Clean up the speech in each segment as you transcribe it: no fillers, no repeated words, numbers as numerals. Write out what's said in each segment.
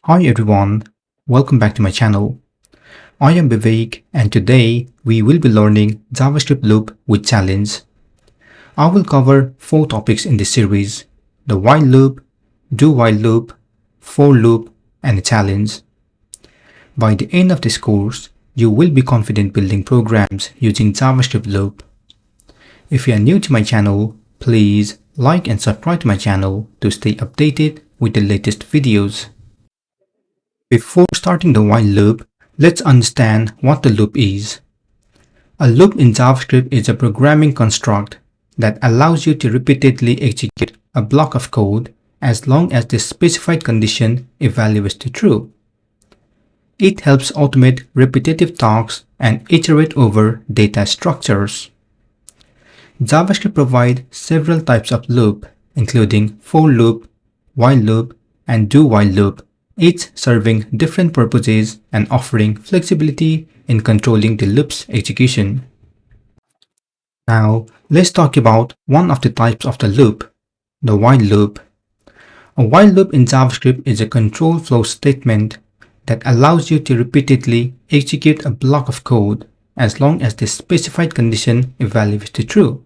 Hi everyone, welcome back to my channel. I am Vivek and today we will be learning JavaScript Loop with challenge. I will cover 4 topics in this series: the while loop, do while loop, for loop and a challenge. By the end of this course, you will be confident building programs using JavaScript Loop. If you are new to my channel, please like and subscribe to my channel to stay updated with the latest videos. Before starting the while loop, let's understand what the loop is. A loop in JavaScript is a programming construct that allows you to repeatedly execute a block of code as long as the specified condition evaluates to true. It helps automate repetitive tasks and iterate over data structures. JavaScript provides several types of loop, including for loop, while loop, and do while loop, each serving different purposes and offering flexibility in controlling the loop's execution. Now, let's talk about one of the types of the loop, the while loop. A while loop in JavaScript is a control flow statement that allows you to repeatedly execute a block of code as long as the specified condition evaluates to true.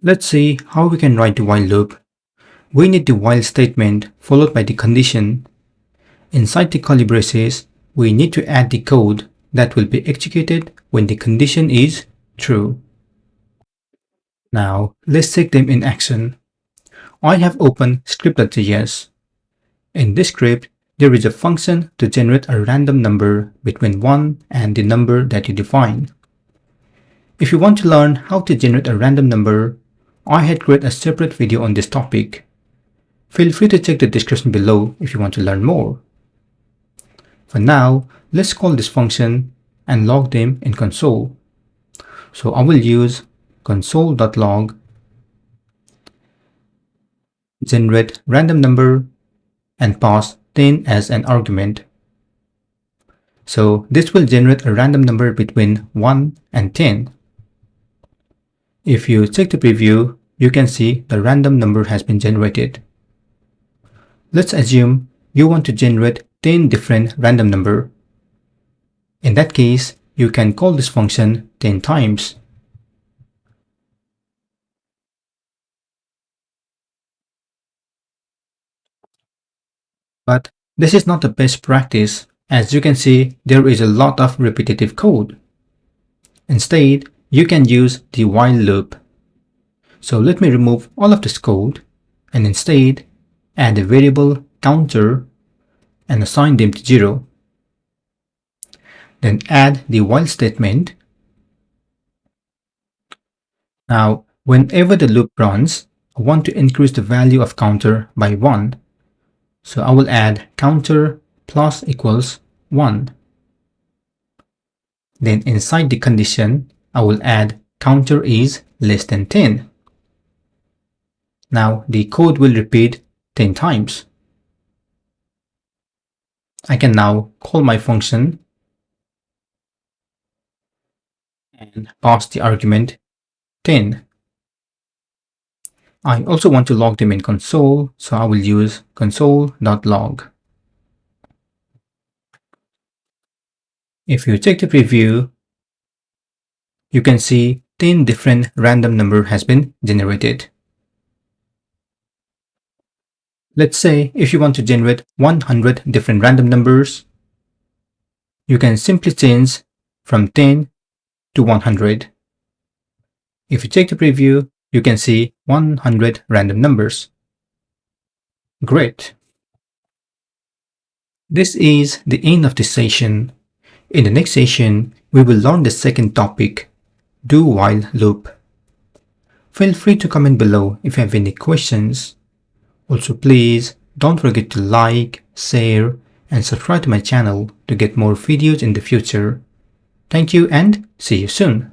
Let's see how we can write the while loop. We need the while statement followed by the condition. Inside the curly braces, we need to add the code that will be executed when the condition is true. Now, let's take them in action. I have opened script.js. In this script, there is a function to generate a random number between 1 and the number that you define. If you want to learn how to generate a random number, I had created a separate video on this topic. Feel free to check the description below if you want to learn more. For now, let's call this function and log them in console. So I will use console.log generate random number and pass 10 as an argument. So this will generate a random number between 1 and 10. If you check the preview, you can see the random number has been generated. Let's assume you want to generate 10 different random number. In that case, you can call this function 10 times. But this is not the best practice. As you can see, there is a lot of repetitive code. Instead, you can use the while loop. So let me remove all of this code and instead add a variable counter and assign them to 0. Then add the while statement. Now, whenever the loop runs, I want to increase the value of counter by 1. So I will add counter plus equals 1. Then inside the condition, I will add counter is less than 10. Now the code will repeat 10 times. I can now call my function and pass the argument 10. I also want to log them in console, so I will use console.log. If you check the preview, you can see 10 different random number has been generated. Let's say if you want to generate 100 different random numbers, you can simply change from 10 to 100. If you check the preview, you can see 100 random numbers. Great. This is the end of this session. In the next session, we will learn the second topic, do while loop. Feel free to comment below if you have any questions. Also, please don't forget to like, share, and subscribe to my channel to get more videos in the future. Thank you and see you soon.